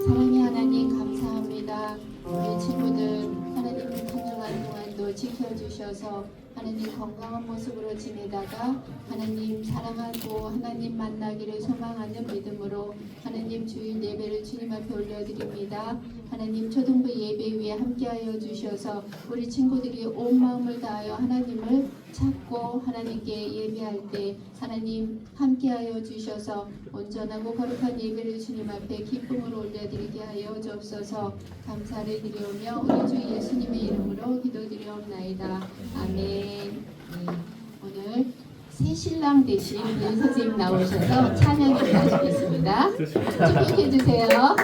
사랑의 하나님 감사합니다. 우리 친구들 하나님 한 주간 동안도 지켜주셔서 하나님 건강한 모습으로 지내다가 하나님 사랑하고 하나님 만나기를 소망하는 믿음으로 하나님 주일 예배를 주님 앞에 올려드립니다. 하나님 초등부 예배 위에 함께하여 주셔서 우리 친구들이 온 마음을 다하여 하나님을 찾고 하나님께 예배할 때 하나님 함께하여 주셔서 온전하고 거룩한 예배를 주님 앞에 기쁨으로 올려드리게 하여 주옵소서. 감사를 드리오며 우리 주 예수님의 이름으로 기도드리옵나이다. 아멘. 오늘 새신랑 대신 윤 선생님 나오셔서 찬양을 해주시겠습니다. 축복해 주세요.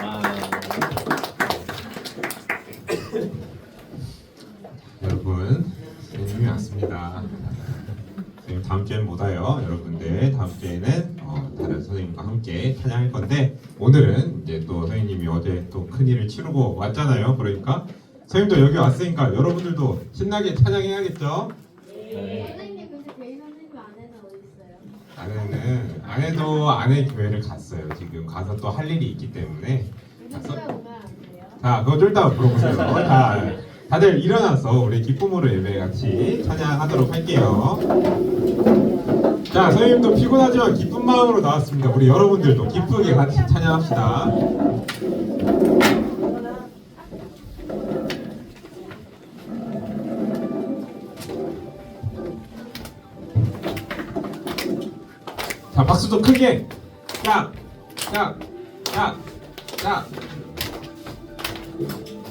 여러분, 선생님이 왔습니다. 선생님 다음 주에는 못 와요. 여러분들 다음 주에는 다른 선생님과 함께 찬양할 건데 오늘은 이제 또 선생님이 어제 또 큰일을 치르고 왔잖아요. 그러니까 선생님도 여기 왔으니까 여러분들도 신나게 찬양해야겠죠? 선생님 근데 베이 선생님 아내는 어디 있어요? 아내도 아내 교회를 갔어요. 지금 가서 또 할 일이 있기 때문에. 우리 집에 오면 안 돼요? 자, 그거 좀 이따 물어보세요. 자, 다들 일어나서 우리 기쁨으로 예배 같이 찬양하도록 할게요. 자, 선생님도 피곤하지만 기쁜 마음으로 나왔습니다. 우리 여러분들도 기쁘게 같이 찬양합시다. 자, 박수도 크게. 야, 야, 야, 야.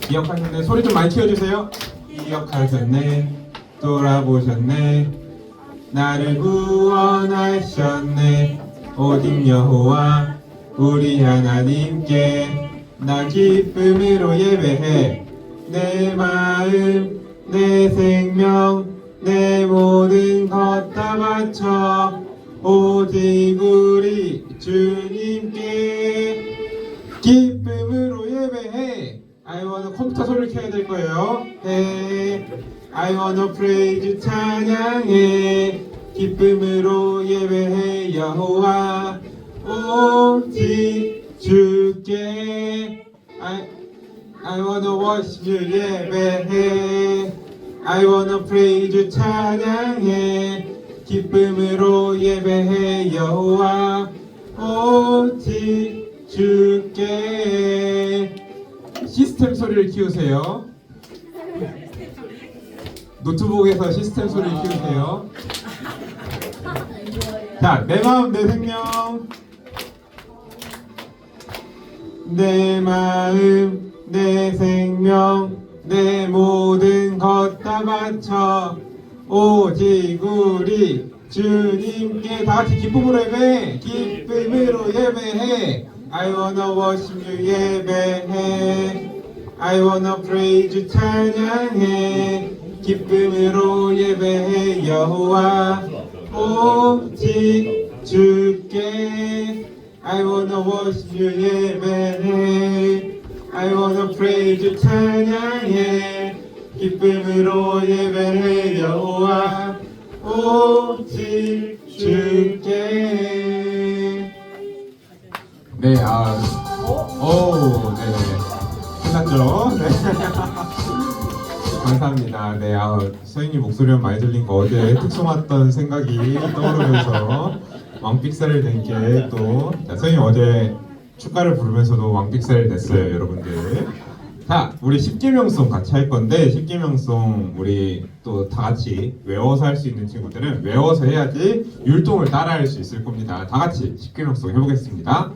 기억하셨네. 소리 좀 많이 키워주세요. 기억하셨네. 돌아보셨네. 나를 구원하셨네. 오직 여호와 우리 하나님께 나 기쁨으로 예배해. 내 마음 내 생명 내 모든 것 다 바쳐 오직 우리 주님께 기쁨으로 예배해. I wanna 컴퓨터 소리를 켜야 될 거예요. 해. I wanna praise 찬양해. 기쁨으로 예배해 여호와 오직 주께. I wanna worship you 예배해. I wanna praise 찬양해. 기쁨으로 예배해 여호와 오직 주께. 시스템 소리를 키우세요. 노트북에서 시스템 소리를 키우세요. 자, 내 마음 내 생명 내 마음 내 생명 내 모든 것 다 바쳐 오직 우리 주님께. 다 같이 기쁨으로 예배해. 기쁨으로 예배해. I wanna worship you 예배해. I wanna praise you 찬양해. 기쁨으로 예배해 여호와 오직 주께. I wanna worship you 예배해. I wanna praise you 찬양해. 기쁨으로 예배해 여호와 오직 주께. 네, 네. 끝났죠? 네. 감사합니다. 네, 선생님 목소리만 많이 들린 거 어제 특송 왔던 생각이 떠오르면서 왕픽사를 된 게 또, 선생님 어제 축가를 부르면서도 왕픽사를 냈어요, 여러분들. 자, 우리 십계명송 같이 할 건데 십계명송 우리 또 다 같이 외워서 할 수 있는 친구들은 외워서 해야지 율동을 따라할 수 있을 겁니다. 다 같이 십계명송 해보겠습니다.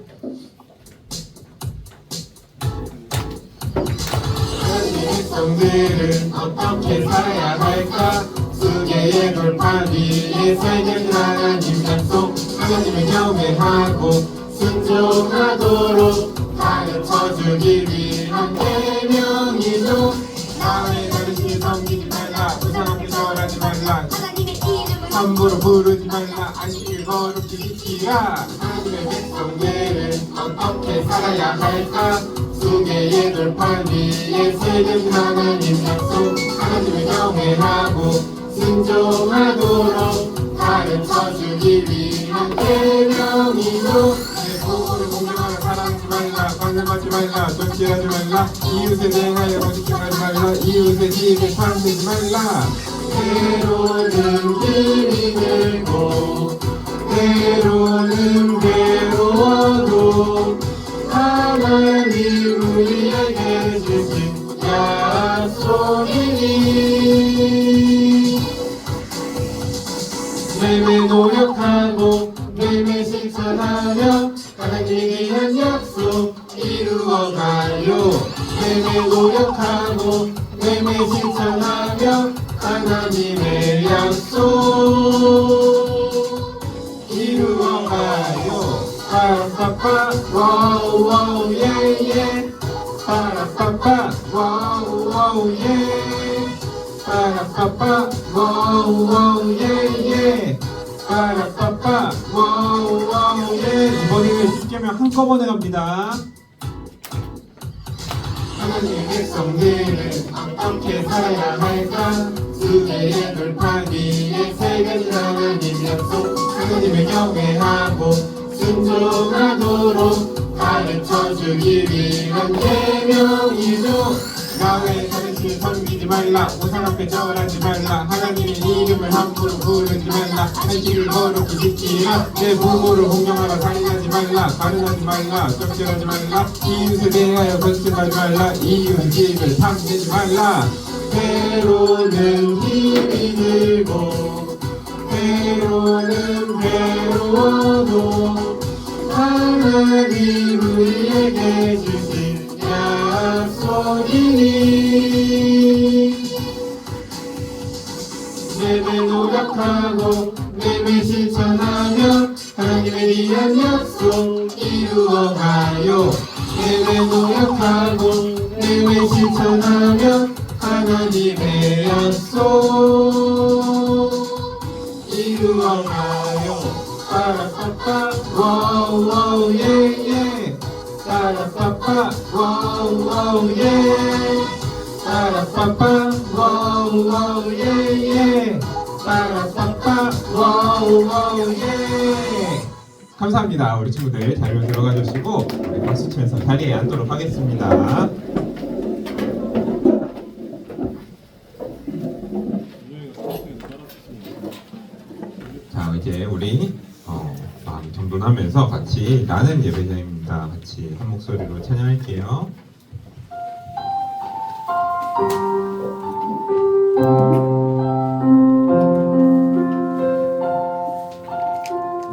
백성들은 어떻게 살아야 할까? 수계의 돌판 위에 살는 하나님 약속 하나님을 경외하고 순종하도록 가르쳐주기 위한 계명이죠. 나의 자신을 섬기지 말라. 부상하게 절하지 말라. 하나님의 이름을 함부로 부르지 말라. 안식일 거룩히 지키라. 하나님의 백성들은 어떻게 살아야 할까? 수계의 돌판 위에 새긴 하나님 약속 하나님을 경외하고 순종하도록 가르쳐주기 위한 계명이죠. 내 복음을 공경하며 사랑하지 말라 방문하지 말라 손질하지 말라 이웃에 대하여 거짓말하지 말라 이웃의 집에 탐내지 말라 때로는 길이 들고 때로는 괴로워도 하나님 우리에게 주신 약속이니 매일 노력하고 매일 실천하며 하나님이 한 약속 이루어가요 매일 노력하고 매일 실천하며 하나님의 약속 이루어가요 빠라빠빠 와우 와우 예예 빠라빠빠 와우 와우 예 빠라빠빠 와우 와우 예예 빠라빠빠 와우 와우 예 이번에는 10개명 한꺼번에 갑니다 하나님의 백성들은 어떻게 살아야 할까 두 개의 돌판 위에 세 가지 하나님 약속 하나님을 경외하고 순종하도록 가르쳐주기 위한 계명이죠 야외 다른 섬기지 말라 우상 앞에 절하지 말라 하나님의 이름을 함부로 부르지 말라 한 길을 거룩히 지키라 내 부모를 공경하라 살인하지 말라 가늠하지 말라 정죄하지 말라 이웃에 대하여 거짓말하지 말라 이웃 집을 탐내지 말라 때로는 힘이 들고 때로는 괴로워도 하나님 우리에게 주신 약속이니 매일 노력하고 매일 실천하며 하나님에 대한 약속 이루어가요 매일 노력하고 매일 실천하며 하나님의 약속 이루어가요 빠라빠빠 와우 와우 예예 빠라빠빠 와우 와우 예 빠라빠빠 와우 와우 예예 빠라빠빠 와우 와우 예 감사합니다. 우리 친구들 자리로 들어가 주시고 박수 치면서 자리에 앉도록 하겠습니다. 자 이제 우리 마음 정돈하면서 같이 나는 예배자입니다. 같이 한 목소리로 찬양할게요.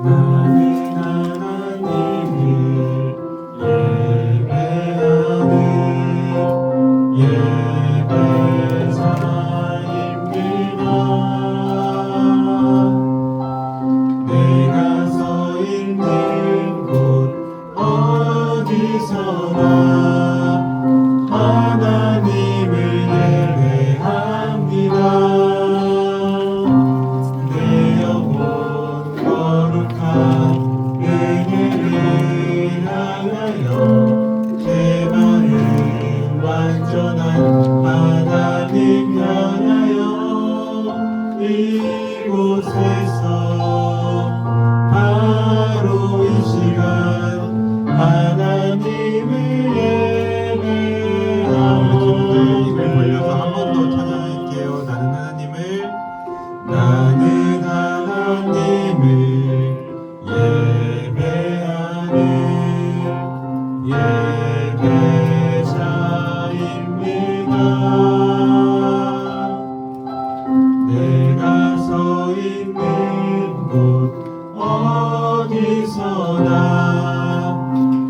나는 하나님을 예배하는 예배자입니다. 내가 서 있는 곳 어디서나 하나님을 예배합니다. 내 영혼 거룩한 은혜를 향하여 내 마음 완전한 하나님 향하여 이곳에서 바로 이 시간 하나님을 예배하오 입을 벌려서 한 번 더 찬양할게요. 나는 하나님을 예배하는 예배자입니다. 내가 서 있는 곳 어디서나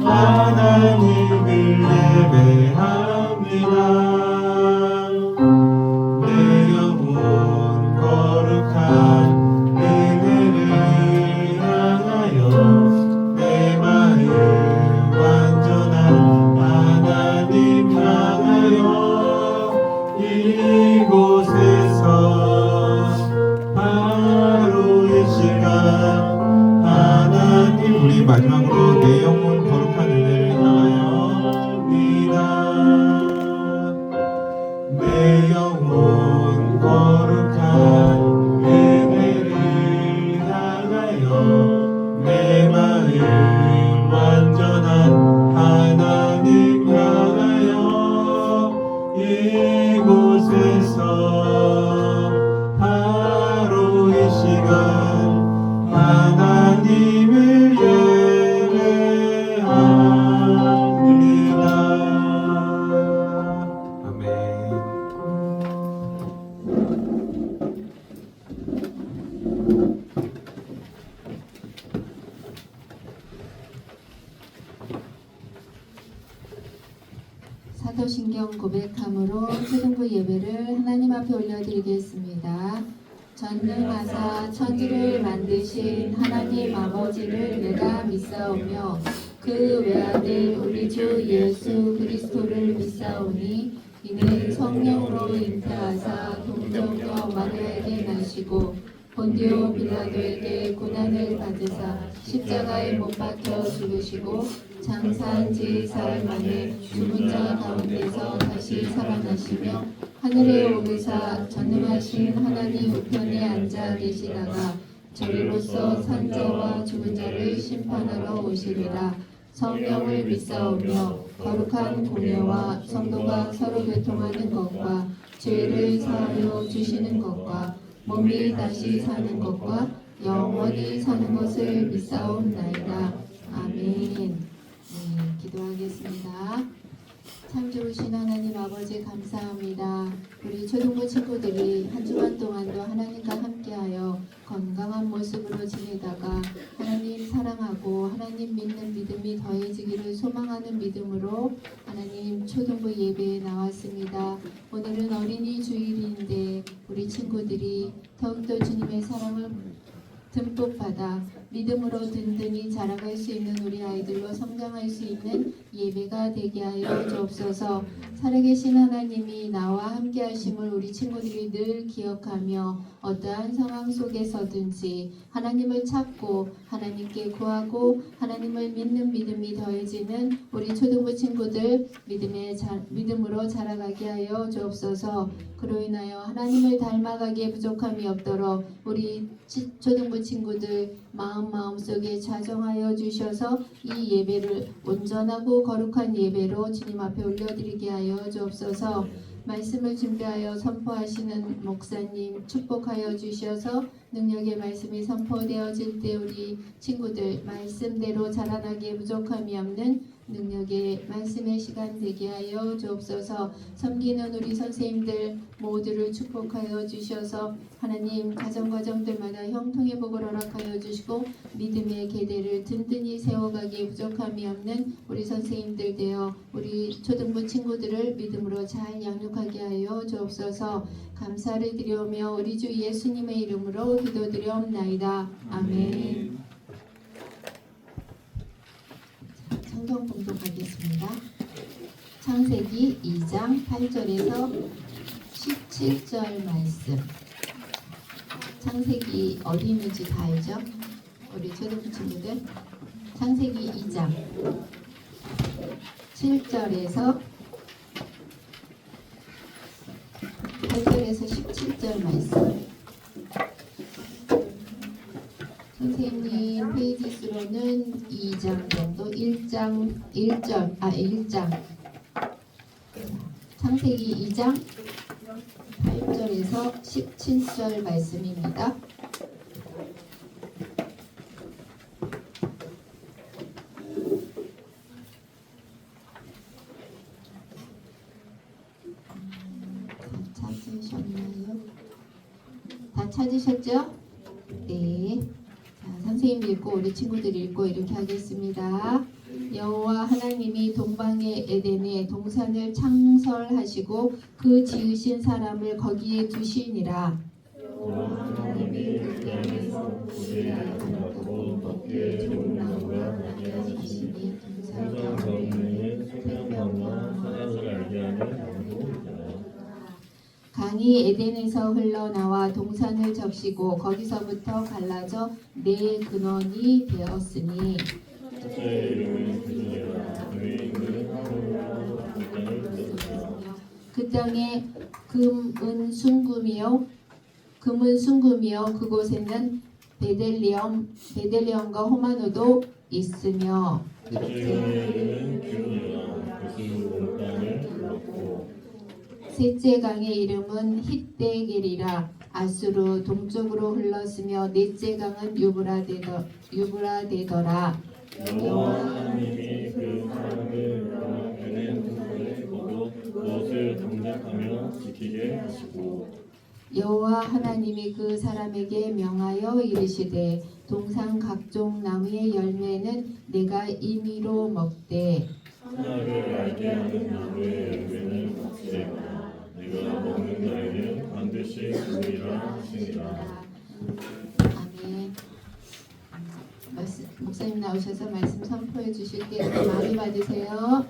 하나님을 예배합니다. 내 영혼 거룩한 은혜를 향하여 내 마음 완전한 하나님 향하여 이곳에서 바로 이 시간 하나님 우리 마지막으로 내 영혼 거룩한 은혜를 향하여입니다. 사도신경 고백함으로 초등부 예배를 하나님 앞에 올려드리겠습니다. 전능하사 천지를 만드신 하나님 아버지를 내가 믿사오며 그 외아들 우리 주 예수 그리스도를 믿사오니 이는 성령으로 잉태하사 동정녀 마리아에게 나시고 본디오 빌라도에게 고난을 받으사 십자가에 못 박혀 죽으시고 장사한 지 사흘 만에 죽은 자 가운데서 다시 살아나시며 하늘에 오르사 전능하신 하나님 우편에 앉아 계시다가 저리로서 산자와 죽은 자를 심판하러 오시리라. 성령을 믿사오며 거룩한 공예와 성도가 서로 교통하는 것과 죄를 사하여 주시는 것과 몸이 다시 사는 것과 영원히 사는 것을 믿사옵나이다. 아멘. 네, 기도하겠습니다. 참 좋으신 하나님 아버지 감사합니다. 우리 초등부 친구들이 한 주간 동안도 하나님과 함께하여 건강한 모습으로 지내다가 하나님 사랑하고 하나님 믿는 믿음이 더해지기를 소망하는 믿음으로 하나님 초등부 예배에 나왔습니다. 오늘은 어린이 주일인데 우리 친구들이 더욱더 주님의 사랑을 듬뿍 받아 믿음으로 든든히 자라갈 수 있는 우리 아이들로 성장할 수 있는 예배가 되게 하여 주옵소서. 살아계신 하나님이 나와 함께 하심을 우리 친구들이 늘 기억하며 어떠한 상황 속에서든지 하나님을 찾고 하나님께 구하고 하나님을 믿는 믿음이 더해지는 우리 초등부 친구들 믿음으로 자라가게 하여 주옵소서. 그로 인하여 하나님을 닮아가기에 부족함이 없도록 우리 초등부 친구들 마음속에 자정하여 주셔서 이 예배를 온전하고 거룩한 예배로 주님 앞에 올려드리게 하여 주옵소서. 말씀을 준비하여 선포하시는 목사님 축복하여 주셔서 능력의 말씀이 선포되어질 때 우리 친구들 말씀대로 자라나기에 부족함이 없는 능력의 말씀의 시간 되게 하여 주옵소서. 섬기는 우리 선생님들 모두를 축복하여 주셔서 하나님 가정과정들마다 형통의 복을 허락하여 주시고 믿음의 계대를 든든히 세워가기에 부족함이 없는 우리 선생님들 되어 우리 초등부 친구들을 믿음으로 잘 양육하게 하여 주옵소서. 감사를 드리오며 우리 주 예수님의 이름으로 기도드리옵나이다. 아멘. 성경 봉독하겠습니다. 창세기 2장 8절에서 17절 말씀. 창세기 어디 있는지 다 알죠? 우리 초등부 친구들. 창세기 2장 7절에서 8절에서 17절 말씀. 선생님 페이지 수로는 2장 정도 1장 창세기 2장 8절에서 17절 말씀입니다. 다 찾으셨죠? 네. 선생님 읽고 우리 친구들 읽고 이렇게 하겠습니다. 여호와 하나님이 동방의 에덴에 동산을 창설하시고 그 지으신 사람을 거기에 두시니라. 여호와 하나님이 그 땅에서 고기를 만들고 먹기에 좋은 나무와 나무를 주시니 동산 가운데에 생명나무와 선악을 알게 하는 나무도 있더라. 강이 에덴에서 흘러나와 동산을 적시고 거기서부터 갈라져 네 근원이 되었으니 그 땅에 금은 순금이요 그곳에는 베델리엄과 호마노도 있으며 셋째 강의 이름은 히데겔이라. 아수르 동쪽으로 흘렀으며 넷째 강은 유브라데더라. 여호와 하나님이 그 사람을 에덴 동산에 두고 그것을 경작하며 지키게 하시고 여호와 하나님이 그 사람에게 명하여 이르시되 동산 각종 나무의 열매는 내가 임의로 먹되 선악을 알게 하는 나무의 열매는 먹지라. 내가 먹는 자에게 반드시 죽으리라 하시니라. 아멘. 목사님 나오셔서 말씀 선포해 주실게요. 마음이 받으세요.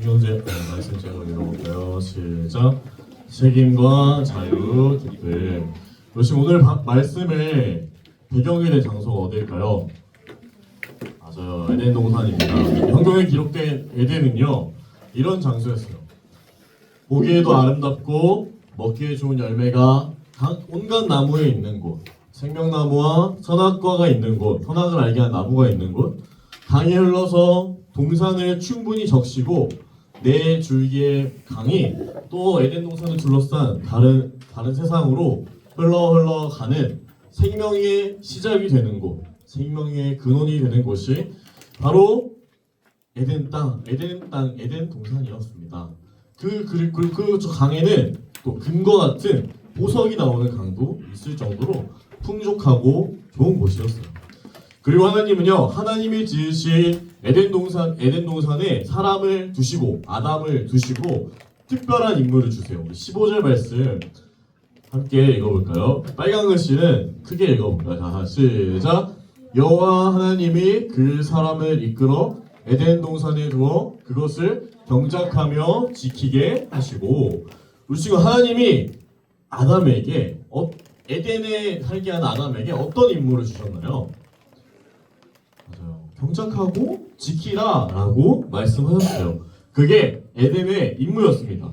성경제 말씀 제가 읽어볼까요? 시작. 책임과 자유, 기쁨. 지금 오늘 말씀의 배경이 된 장소가 어딜까요? 맞아요. 에덴 동산입니다. 성경에 기록된 에덴은요 이런 장소였어요. 보기에도 아름답고 먹기에 좋은 열매가 온갖 나무에 있는 곳, 생명나무와 선악과가 있는 곳, 선악을 알게 한 나무가 있는 곳, 강이 흘러서 동산을 충분히 적시고 네 줄기의 강이 또 에덴 동산을 둘러싼 다른 세상으로 흘러가는 생명의 시작이 되는 곳, 생명의 근원이 되는 곳이 바로 에덴 동산이었습니다. 저 강에는 또 금과 같은 보석이 나오는 강도 있을 정도로 풍족하고 좋은 곳이었어요. 그리고 하나님은요, 하나님이 지으신 에덴 동산에 사람을 두시고 아담을 두시고 특별한 인물을 주세요. 15절 말씀 함께 읽어볼까요? 빨간 글씨는 크게 읽어볼까요? 자, 시작. 여호와 하나님이 그 사람을 이끌어 에덴 동산에 두어 그것을 경작하며 지키게 하시고, 우리 지금 하나님이 아담에게 에덴에 살게 한 아담에게 어떤 임무를 주셨나요? 맞아요. 경작하고 지키라라고 말씀하셨어요. 그게 에덴의 임무였습니다.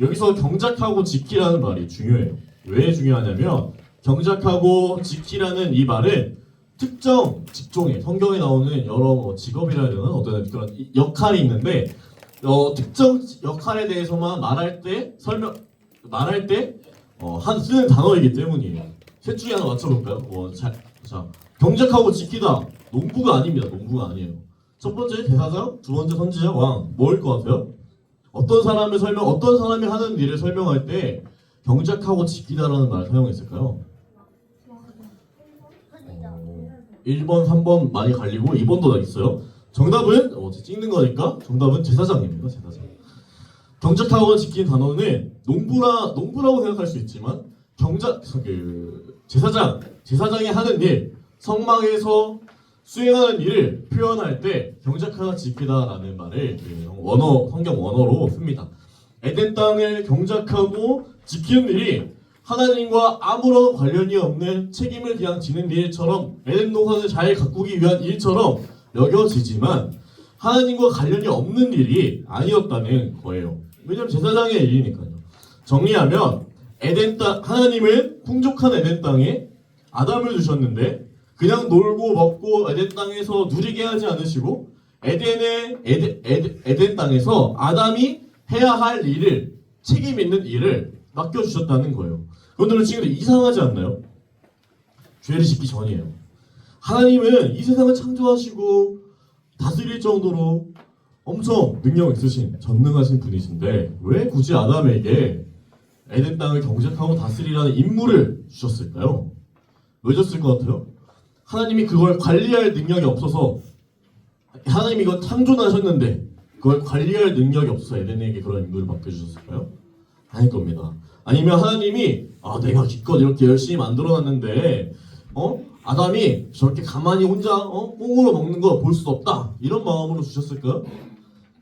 여기서 경작하고 지키라는 말이 중요해요. 왜 중요하냐면 경작하고 지키라는 이 말은 특정 직종에 성경에 나오는 여러 직업이라 해야 되나 어떤 그런 역할이 있는데 특정 역할에 대해서만 말할 때 쓰는 단어이기 때문이에요. 셋 중에 하나 맞춰볼까요? 자, 경작하고 지키다. 농부가 아닙니다. 농부가 아니에요. 첫 번째 대사장, 두 번째 선지자, 왕. 뭐일 것 같아요? 어떤 사람이 하는 일을 설명할 때 경작하고 지키다라는 말을 사용했을까요? 1번, 3번 많이 갈리고 2번도 다 있어요. 정답은 찍는 거니까 정답은 제사장입니다. 제사장. 경작하고 지키는 단어는 농부라고 생각할 수 있지만 제사장이 하는 일, 성막에서 수행하는 일을 표현할 때 경작하다 지키다라는 말을 성경 원어로 씁니다. 에덴 땅을 경작하고 지키는 일이 하나님과 아무런 관련이 없는 책임을 그냥 지는 일처럼 에덴 동산을 잘 가꾸기 위한 일처럼 여겨지지만 하나님과 관련이 없는 일이 아니었다는 거예요. 왜냐하면 제사장의 일이니까요. 정리하면 하나님은 풍족한 에덴 땅에 아담을 두셨는데 그냥 놀고 먹고 에덴 땅에서 누리게 하지 않으시고 에덴 땅에서 아담이 해야 할 일을, 책임 있는 일을 맡겨주셨다는 거예요. 그런데 지금 이상하지 않나요? 죄를 짓기 전이에요. 하나님은 이 세상을 창조하시고 다스릴 정도로 엄청 능력 있으신 전능하신 분이신데 왜 굳이 아담에게 에덴 땅을 경작하고 다스리라는 임무를 주셨을까요? 왜 줬을 것 같아요? 하나님이 그걸 관리할 능력이 없어서, 하나님이 이거 창조하셨는데 그걸 관리할 능력이 없어서 에덴에게 그런 임무를 맡겨주셨을까요? 아닐 겁니다. 아니면 하나님이 내가 기껏 이렇게 열심히 만들어놨는데 아담이 저렇게 가만히 혼자 꽁으로 먹는 거 볼 수 없다 이런 마음으로 주셨을까요?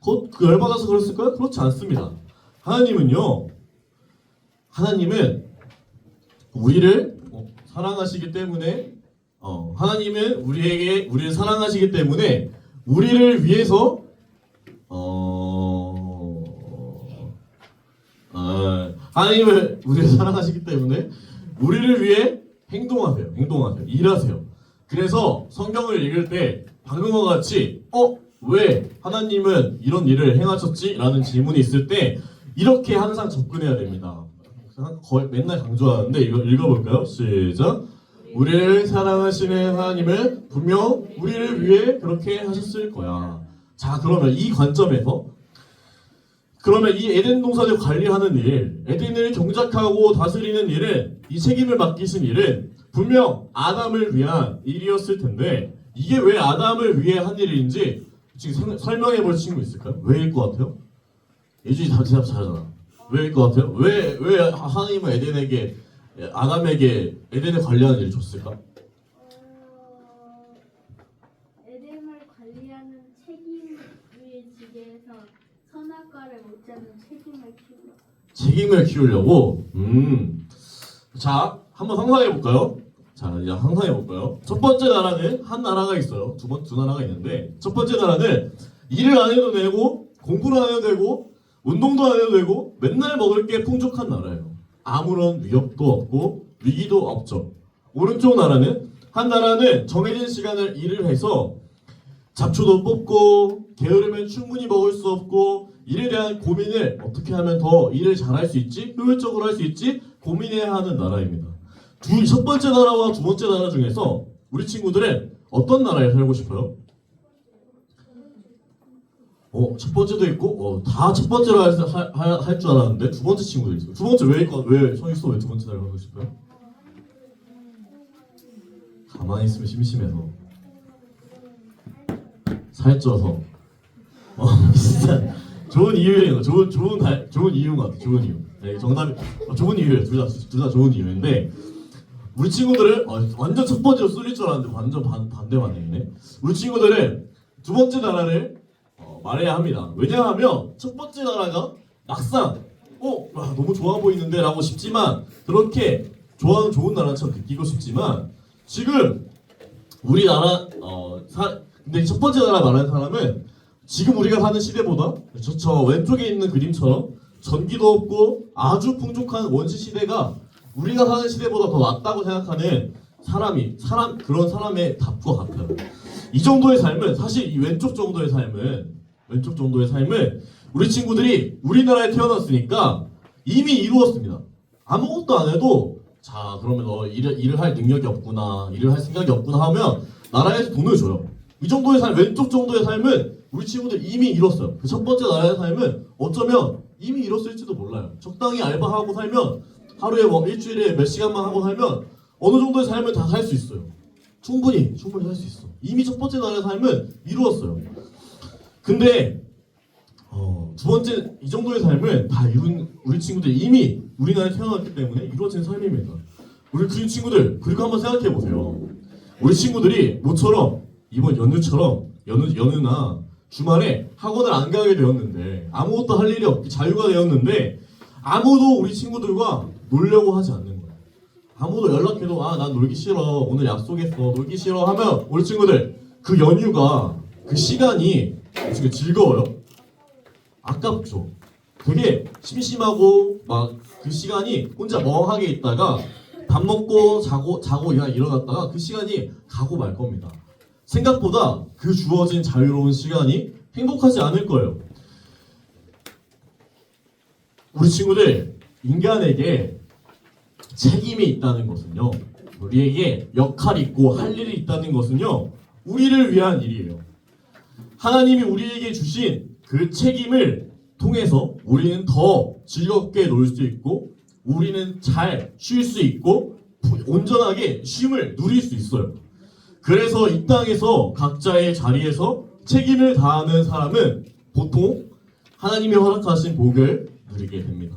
그 열받아서 그랬을까요? 그렇지 않습니다. 하나님은 우리를 사랑하시기 때문에 하나님은 우리를 사랑하시기 때문에 우리를 위해서 하나님은 우리를 사랑하시기 때문에 우리를 위해 행동하세요. 일하세요. 그래서 성경을 읽을 때 방금과 같이 왜 하나님은 이런 일을 행하셨지? 라는 질문이 있을 때 이렇게 항상 접근해야 됩니다. 거의 맨날 강조하는데 이거 읽어볼까요? 시작. 우리를 사랑하시는 하나님은 분명 우리를 위해 그렇게 하셨을 거야. 자, 그러면 이 관점에서 그러면 이 에덴 동산을 관리하는 일, 에덴을 경작하고 다스리는 일은 이 책임을 맡기신 일은 분명 아담을 위한 일이었을 텐데 이게 왜 아담을 위해 한 일인지 지금 설명해 볼 친구 있을까요? 왜일 것 같아요? 예준이 다 대답 잘하잖아. 왜일 것 같아요? 왜 하나님은 아담에게 에덴을 관리하는 일을 줬을까? 에덴을 관리하는 책임을 지게 해서 선악과를 못잡는 책임을 키우려고. 자, 한번 상상해 볼까요? 자, 이제 상상해 볼까요? 첫 번째 나라는 한 나라가 있어요. 두 나라가 있는데 첫 번째 나라는 일을 안 해도 되고 공부를 안 해도 되고 운동도 안 해도 되고 맨날 먹을 게 풍족한 나라예요. 아무런 위협도 없고 위기도 없죠. 오른쪽 나라는 한 나라는 정해진 시간을 일을 해서 잡초도 뽑고 게으르면 충분히 먹을 수 없고 일에 대한 고민을 어떻게 하면 더 일을 잘할 수 있지? 효율적으로 할 수 있지? 고민해야 하는 나라입니다. 첫 번째 나라와 두 번째 나라 중에서 우리 친구들은 어떤 나라에 살고 싶어요? 첫 번째도 있고 다 첫 번째로 할 줄 알았는데 두 번째 친구도 있어요. 두 번째 왜 성있어 왜 두 번째 나라에 가고 싶어요? 가만히 있으면 심심해서 살쪄서 진짜 좋은 이유예요. 좋은 이유인 것 같아. 좋은 이유. 네, 정답이 좋은 이유예요. 둘 다 좋은 이유인데 우리 친구들은 완전 첫 번째로 쏠릴 줄 알았는데 완전 반대 반응이네. 우리 친구들은 두 번째 나라를 말해야 합니다. 왜냐하면 첫 번째 나라가 막상 너무 좋아 보이는데 라고 싶지만 그렇게 좋아하는 좋은 나라처럼 느끼고 싶지만 지금 우리나라 근데 첫 번째 나라 말하는 사람은 지금 우리가 사는 시대보다 저 왼쪽에 있는 그림처럼 전기도 없고 아주 풍족한 원시 시대가 우리가 사는 시대보다 더 낫다고 생각하는 그런 사람의 답과 같아요. 이 정도의 삶은 사실 이 왼쪽 정도의 삶은 우리 친구들이 우리나라에 태어났으니까 이미 이루었습니다. 아무것도 안 해도 자 그러면 너 일을 할 능력이 없구나, 일을 할 생각이 없구나 하면 나라에서 돈을 줘요. 이 정도의 삶, 왼쪽 정도의 삶은 우리 친구들 이미 이뤘어요. 그 첫 번째 나라의 삶은 어쩌면 이미 이뤘을지도 몰라요. 적당히 알바하고 살면 하루에 일주일에 몇 시간만 하고 살면 어느 정도의 삶을 다 살 수 있어요. 충분히 살 수 있어. 이미 첫 번째 나라의 삶은 이루었어요. 근데 두 번째 이 정도의 삶을 다 이룬 우리 친구들이 이미 우리나라에 태어났기 때문에 이루어진 삶입니다. 우리 그 친구들 그리고 한번 생각해 보세요. 우리 친구들이 모처럼 이번 연휴나 주말에 학원을 안 가게 되었는데 아무것도 할 일이 없기 자유가 되었는데 아무도 우리 친구들과 놀려고 하지 않는 거예요. 아무도 연락해도 난 놀기 싫어 오늘 약속했어 놀기 싫어 하면 우리 친구들 그 연휴가 그 시간이 어떻게 즐거워요? 아깝죠. 되게 심심하고 막 그 시간이 혼자 멍하게 있다가 밥 먹고 자고 그냥 일어났다가 그 시간이 가고 말 겁니다. 생각보다 그 주어진 자유로운 시간이 행복하지 않을 거예요. 우리 친구들 인간에게 책임이 있다는 것은요, 우리에게 역할이 있고 할 일이 있다는 것은요, 우리를 위한 일이에요. 하나님이 우리에게 주신 그 책임을 통해서 우리는 더 즐겁게 놀 수 있고 우리는 잘 쉴 수 있고 온전하게 쉼을 누릴 수 있어요. 그래서 이 땅에서 각자의 자리에서 책임을 다하는 사람은 보통 하나님이 허락하신 복을 누리게 됩니다.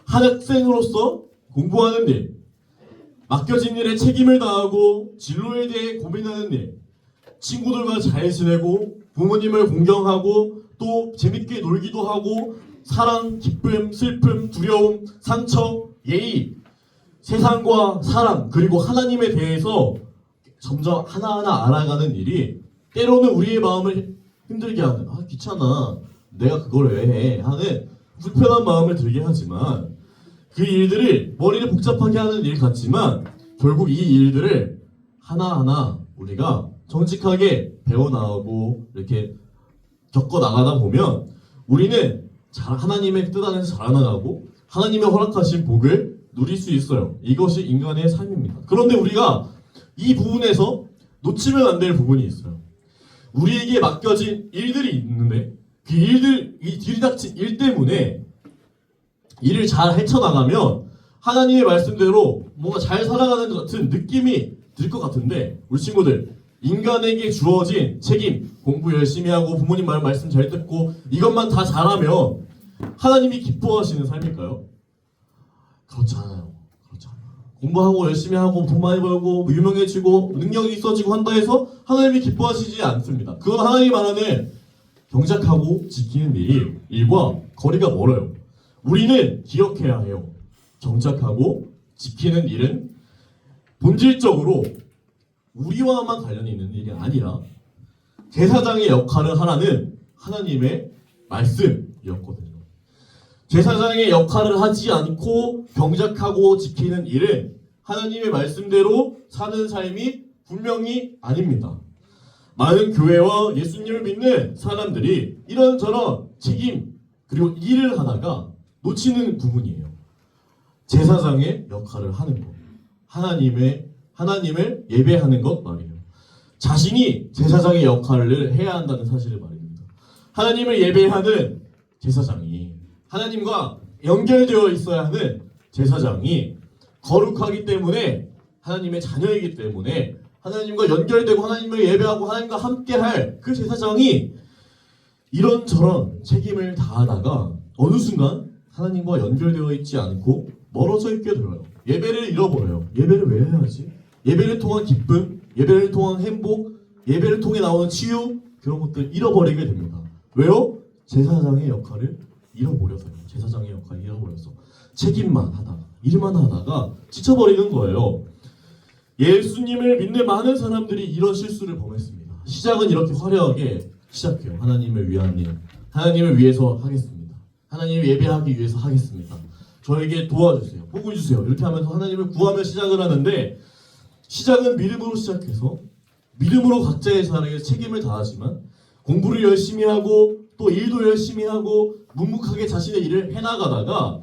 한 학생으로서 공부하는 일, 맡겨진 일에 책임을 다하고 진로에 대해 고민하는 일, 친구들과 잘 지내고 부모님을 공경하고 또 재밌게 놀기도 하고 사랑, 기쁨, 슬픔, 두려움, 상처, 예의, 세상과 사람 그리고 하나님에 대해서 점점 하나하나 알아가는 일이 때로는 우리의 마음을 힘들게 하는 귀찮아 내가 그걸 왜 해 하는 불편한 마음을 들게 하지만 그 일들을 머리를 복잡하게 하는 일 같지만 결국 이 일들을 하나하나 우리가 정직하게 배워나가고 이렇게 겪어나가다 보면 우리는 하나님의 뜻 안에서 자라나가고 하나님의 허락하신 복을 누릴 수 있어요. 이것이 인간의 삶입니다. 그런데 우리가 이 부분에서 놓치면 안 될 부분이 있어요. 우리에게 맡겨진 일들이 있는데 그 일들, 이 들이닥친 일 때문에 일을 잘 헤쳐나가면 하나님의 말씀대로 뭔가 잘 살아가는 것 같은 느낌이 들 것 같은데, 우리 친구들, 인간에게 주어진 책임, 공부 열심히 하고 부모님 말씀 잘 듣고 이것만 다 잘하면 하나님이 기뻐하시는 삶일까요? 그렇지 않아요. 그렇지 않아요. 공부하고 열심히 하고 돈 많이 벌고 유명해지고 능력이 있어지고 한다 해서 하나님이 기뻐하시지 않습니다. 그건 하나님이 말하는 경작하고 지키는 일과 거리가 멀어요. 우리는 기억해야 해요. 정착하고 지키는 일은 본질적으로 우리와만 관련이 있는 일이 아니라 제사장의 역할을 하라는 하나님의 말씀이었거든요. 제사장의 역할을 하지 않고 경작하고 지키는 일은 하나님의 말씀대로 사는 삶이 분명히 아닙니다. 많은 교회와 예수님을 믿는 사람들이 이런저런 책임 그리고 일을 하다가 놓치는 부분이에요. 제사장의 역할을 하는 것, 하나님을 예배하는 것 말이에요. 자신이 제사장의 역할을 해야 한다는 사실을 말입니다. 하나님을 예배하는 제사장이, 하나님과 연결되어 있어야 하는 제사장이 거룩하기 때문에, 하나님의 자녀이기 때문에 하나님과 연결되고 하나님을 예배하고 하나님과 함께할 그 제사장이 이런저런 책임을 다하다가 어느 순간 하나님과 연결되어 있지 않고 멀어져 있게 되어요. 예배를 잃어버려요. 예배를 왜 해야지? 예배를 통한 기쁨, 예배를 통한 행복, 예배를 통해 나오는 치유, 그런 것들 잃어버리게 됩니다. 왜요? 제사장의 역할을 잃어버려서요. 제사장의 역할을 잃어버려서 책임만 하다가, 일만 하다가 지쳐버리는 거예요. 예수님을 믿는 많은 사람들이 이런 실수를 범했습니다. 시작은 이렇게 화려하게 시작해요. 하나님을 위한 일, 하나님을 위해서 하겠습니다. 하나님을 예배하기 위해서 하겠습니다. 저에게 도와주세요. 복을 주세요. 이렇게 하면서 하나님을 구하며 시작을 하는데, 시작은 믿음으로 시작해서 믿음으로 각자의 사람에게 책임을 다하지만 공부를 열심히 하고 또 일도 열심히 하고 묵묵하게 자신의 일을 해나갔어요.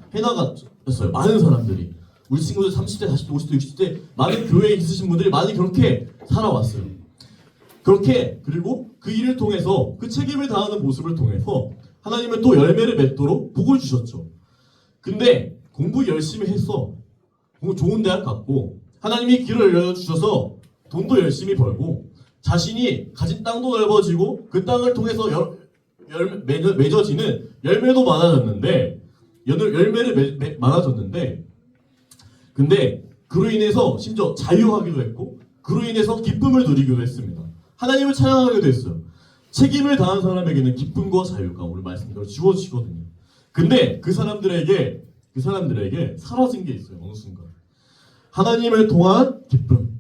많은 사람들이. 우리 친구들 30대, 40대, 50대, 60대 많은 교회에 있으신 분들이 많이 그렇게 살아왔어요. 그렇게, 그리고 그 일을 통해서, 그 책임을 다하는 모습을 통해서 하나님은 또 열매를 맺도록 복을 주셨죠. 근데 공부 열심히 했어. 공부 좋은 대학 갔고 하나님이 길을 열어주셔서 돈도 열심히 벌고 자신이 가진 땅도 넓어지고 그 땅을 통해서 맺어지는 열매도 많아졌는데, 많아졌는데, 근데 그로 인해서 심지어 자유하기도 했고 그로 인해서 기쁨을 누리기도 했습니다. 하나님을 찬양하기도 했어요. 책임을 다한 사람에게는 기쁨과 자유가 오늘 말씀대로 주어지거든요. 근데 그 사람들에게 사라진 게 있어요. 어느 순간 하나님을 통한 기쁨,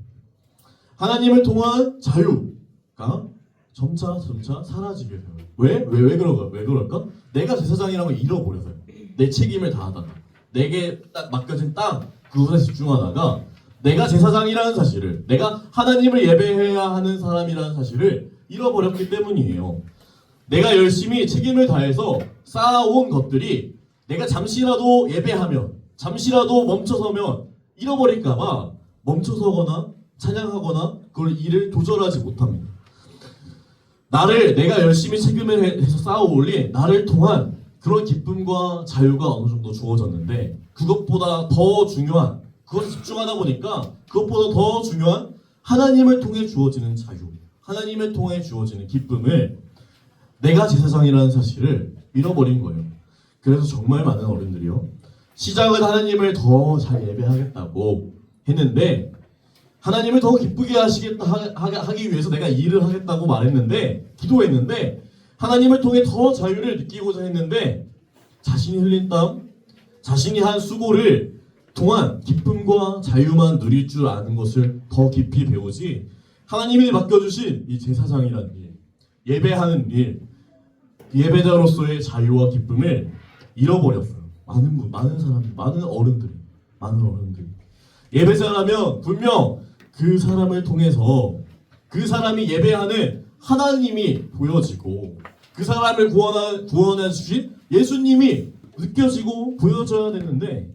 하나님을 통한 자유가 점차 사라지게 돼요. 왜 그럴까? 내가 제사장이라는 걸 잃어버려서요. 내 책임을 다하다가, 내게 딱 맡겨진 땅 그것에 집중하다가 내가 제사장이라는 사실을, 내가 하나님을 예배해야 하는 사람이라는 사실을 잃어버렸기 때문이에요. 내가 열심히 책임을 다해서 쌓아온 것들이 내가 잠시라도 예배하면, 잠시라도 멈춰서면 잃어버릴까봐 멈춰서거나 찬양하거나 그걸 일을 도전하지 못합니다. 내가 열심히 책임을 해서 쌓아올린 나를 통한 그런 기쁨과 자유가 어느 정도 주어졌는데, 그것보다 더 중요한, 그것에 집중하다 보니까 그것보다 더 중요한 하나님을 통해 주어지는 자유, 하나님을 통해 주어지는 기쁨을, 내가 제사장이라는 사실을 잃어버린 거예요. 그래서 정말 많은 어른들이요, 시작은 하나님을 더 잘 예배하겠다고 했는데, 하나님을 더 기쁘게 하기 위해서 내가 일을 하겠다고 말했는데, 기도했는데, 하나님을 통해 더 자유를 느끼고자 했는데, 자신이 흘린 땀, 자신이 한 수고를 통한 기쁨과 자유만 누릴 줄 아는 것을 더 깊이 배우지, 하나님이 맡겨주신 이 제사장이라는 일, 예배하는 일, 예배자로서의 자유와 기쁨을 잃어버렸어요. 많은 사람, 많은 어른들이. 예배자라면 분명 그 사람을 통해서 그 사람이 예배하는 하나님이 보여지고, 그 사람을 구원해 주신 예수님이 느껴지고 보여져야 되는데,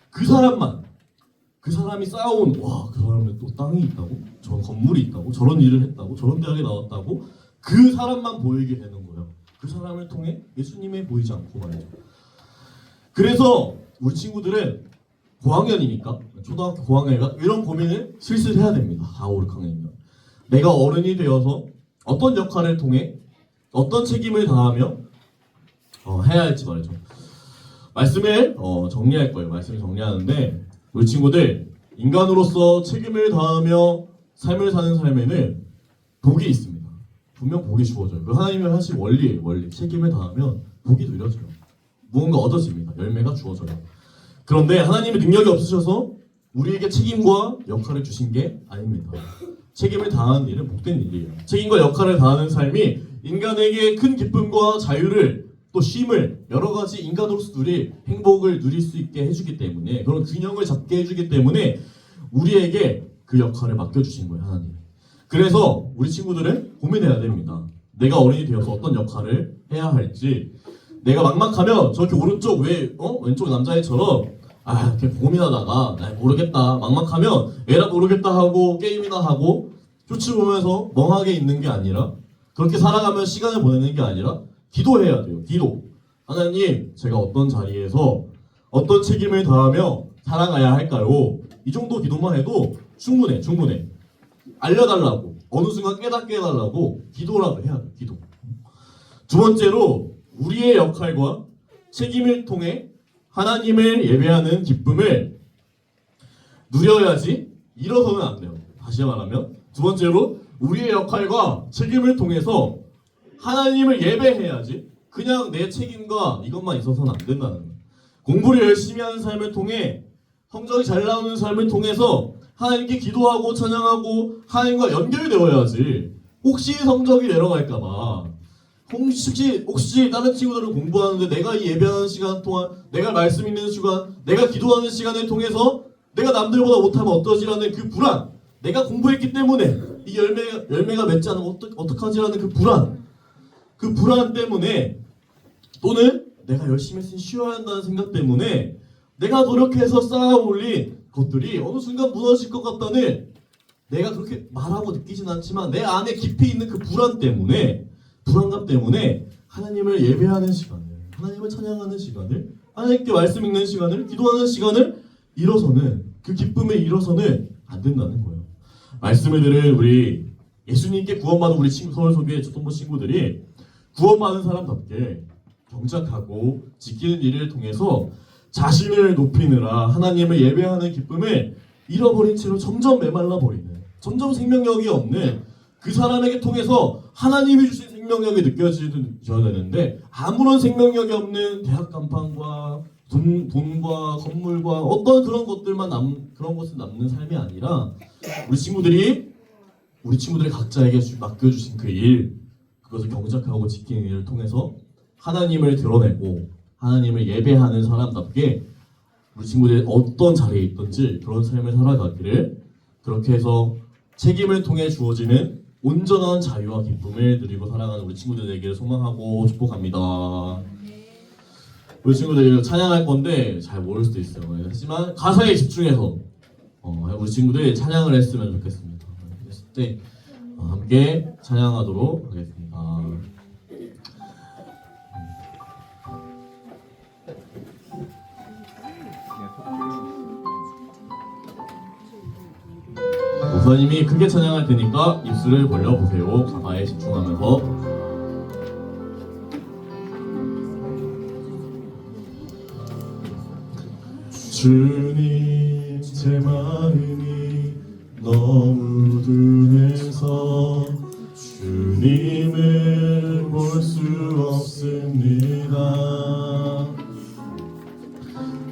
그 그 사람이 쌓아온 와, 그 사람은 또 땅이 있다고? 저런 건물이 있다고? 저런 일을 했다고? 저런 대학에 나왔다고? 그 사람만 보이게 되는 거예요. 그 사람을 통해 예수님이 보이지 않고 말이죠. 그래서 우리 친구들은 고학년이니까 초등학교 고학년이니까 이런 고민을 슬슬 해야 됩니다. 4, 5, 6학년이면 내가 어른이 되어서 어떤 역할을 통해 어떤 책임을 다하며 해야 할지 말이죠. 말씀을 정리할 거예요. 말씀을 정리하는데 우리 친구들 인간으로서 책임을 다하며 삶을 사는 삶에는 복이 있습니다. 분명 복이 주어져요. 그 하나님이 하신 원리예요. 원리. 책임을 다하면 복이 누려져요. 무언가 얻어집니다. 열매가 주어져요. 그런데 하나님의 능력이 없으셔서 우리에게 책임과 역할을 주신 게 아닙니다. 책임을 다하는 일은 복된 일이에요. 책임과 역할을 다하는 삶이 인간에게 큰 기쁨과 자유를 또 쉼을 여러 가지 인간으로서 누릴 행복을 누릴 수 있게 해주기 때문에 그런 균형을 잡게 해주기 때문에 우리에게 그 역할을 맡겨주신 거예요. 하나님. 그래서 우리 친구들은 고민해야 됩니다. 내가 어른이 되어서 어떤 역할을 해야 할지 내가 막막하면 저렇게 오른쪽 왼쪽 남자애처럼 이렇게 고민하다가 모르겠다 막막하면 에라 모르겠다 하고 게임이나 하고 쇼츠 보면서 멍하게 있는 게 아니라 그렇게 살아가면 시간을 보내는 게 아니라 기도해야 돼요. 기도. 하나님, 제가 어떤 자리에서 어떤 책임을 다하며 살아가야 할까요? 이 정도 기도만 해도 충분해. 알려달라고 어느 순간 깨닫게 해달라고 기도라고 해야 돼요. 기도. 두 번째로 우리의 역할과 책임을 통해 하나님을 예배하는 기쁨을 누려야지 일어서는 안 돼요. 다시 말하면 두 번째로 우리의 역할과 책임을 통해서 하나님을 예배해야지 그냥 내 책임과 이것만 있어서는 안 된다는 거예요. 공부를 열심히 하는 삶을 통해 성적이 잘 나오는 삶을 통해서 하나님께 기도하고 찬양하고 하나님과 연결되어야지 혹시 성적이 내려갈까봐 혹시 다른 친구들은 공부하는데 내가 이 예배하는 시간 동안 내가 말씀 읽는 시간 내가 기도하는 시간을 통해서 내가 남들보다 못하면 어떠지라는 그 불안 내가 공부했기 때문에 이 열매가 맺지 않으면 어떡하지라는 그 불안 때문에 또는 내가 열심히 했으니 쉬어야 한다는 생각 때문에 내가 노력해서 쌓아 올린 것들이 어느 순간 무너질 것 같다는 내가 그렇게 말하고 느끼진 않지만 내 안에 깊이 있는 그 불안감 때문에 하나님을 예배하는 시간을 하나님을 찬양하는 시간을 하나님께 말씀 읽는 시간을 기도하는 시간을 잃어서는 그 기쁨에 잃어서는 안 된다는 거예요. 말씀을 들은 우리 예수님께 구원받은 우리 서울소교회 초등부 친구들이 구원받은 사람답게 경작하고 지키는 일을 통해서 자신을 높이느라 하나님을 예배하는 기쁨을 잃어버린 채로 점점 메말라 버리는 점점 생명력이 없는 그 사람에게 통해서 하나님이 주신 생명력이 느껴져야 되는데 아무런 생명력이 없는 대학 간판과 돈과 건물과 어떤 그런 것들만 그런 것을 남는 삶이 아니라 우리 친구들이 각자에게 맡겨주신 그 일 그것을 경작하고 지키는 일을 통해서 하나님을 드러내고 하나님을 예배하는 사람답게 우리 친구들이 어떤 자리에 있든지 그런 삶을 살아가기를 그렇게 해서 책임을 통해 주어지는 온전한 자유와 기쁨을 누리고 살아가는 우리 친구들 되기를 소망하고 축복합니다. 우리 친구들이 찬양할 건데 잘 모를 수도 있어요. 하지만 가사에 집중해서 우리 친구들이 찬양을 했으면 좋겠습니다. 했을 때 함께 찬양하도록 하겠습니다. 목사님이 크게 찬양할 테니까 입술을 벌려보세요. 가사에 집중하면서 주님 제 마음이 너무 둔해서 주님을 볼 수 없습니다.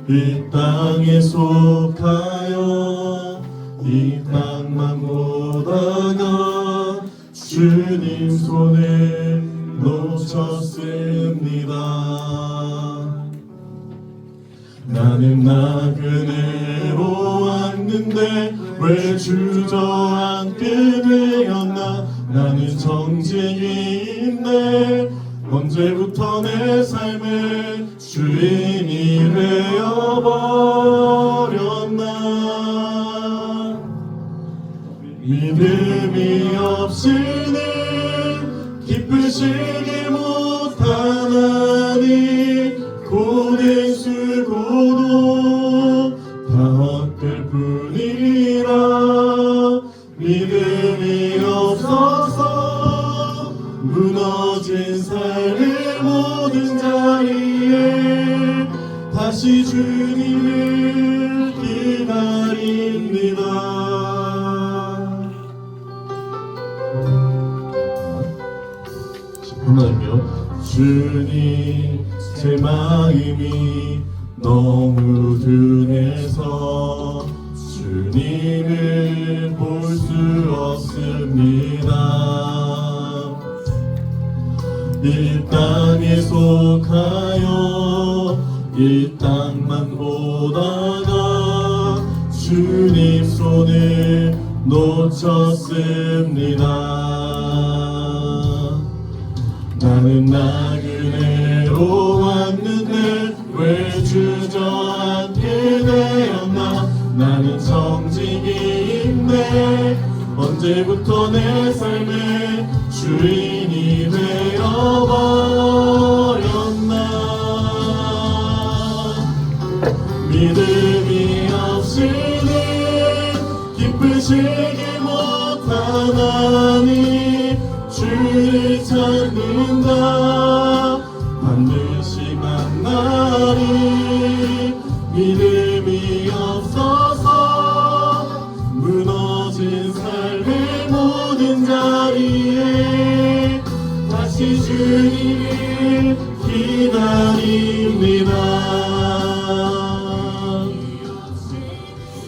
이 땅에 속하여 이 땅만 보다가 주님 손을 놓쳤습니다. 나는 나그네로 왔는데 왜 주저앉게 되었나. 나는 정직인데 언제부터 내 삶의 주인이 되어버렸나. 믿음이 없이는 기쁘시게 못하나니 고된 수고도 다 헛될 뿐이라 믿음이 없어서 무너진 삶의 모든 자리에 다시 주님을 기다립니다. 하나님이요, 주님 제 마음이 너무 둔해서 주님을 볼 수 없습니다. 이 땅에 속하여 이 땅만 보다가 주님 손을 놓쳤습니다. 나는 나그네로 왔는데 왜 주저앉게 되었나. 나는 정직인데 언제부터 내 삶의 주인이 되어버렸나. 믿음이 없이는 기쁘시게 못하나니 주를 찾는다 반드시 만나리. 믿음이 없어서 무너진 삶의 모든 자리에 다시 주님을 기다립니다.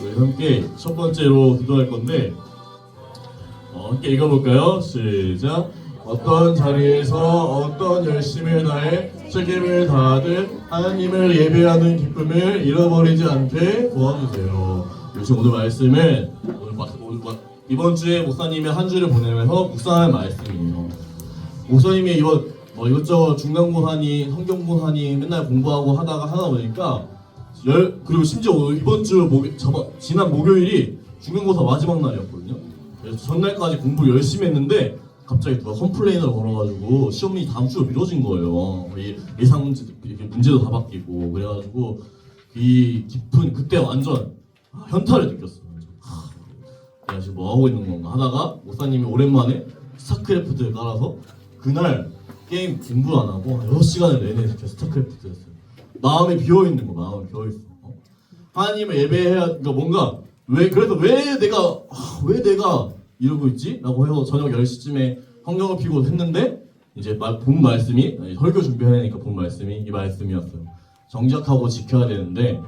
우리 함께 첫 번째로 기도할 건데 함께 읽어볼까요? 시작. 어떤 자리에서 어떤 열심을 다해 책임을 다하듯 하나님을 예배하는 기쁨을 잃어버리지 않게 도와주세요. 요즘 오늘 말씀은 이번 주에 목사님이 한 주를 보내면서 묵상할 말씀이에요. 목사님이 이것저것 중간고사니 성경고사니 맨날 공부하고 하다가 하다 보니까 그리고 심지어 이번 주 지난 목요일이 중간고사 마지막 날이었거든요. 그래서 전날까지 공부를 열심히 했는데 갑자기 누가 컴플레인을 걸어가지고 시험이 다음 주로 미뤄진 거예요. 예상 문제도 다 바뀌고 그래가지고 이 깊은 그때 완전 현타를 느꼈어요. 내가 지금 뭐 하고 있는 건가 하다가 목사님이 오랜만에 스타크래프트를 깔아서 그날 게임 공부 안 하고 6시간을 내내 이렇게 스타크래프트 했어요. 마음이 비어있는 거, 마음이 비어있어. 하나님을 예배해야, 그러니까 뭔가 왜 내가 이러고 있지? 라고 해서 저녁 10시쯤에 성경을 피고 했는데 이제 본 말씀이 설교 준비해야 하니까 본 말씀이 이 말씀이었어요. 정직하고 지켜야 되는데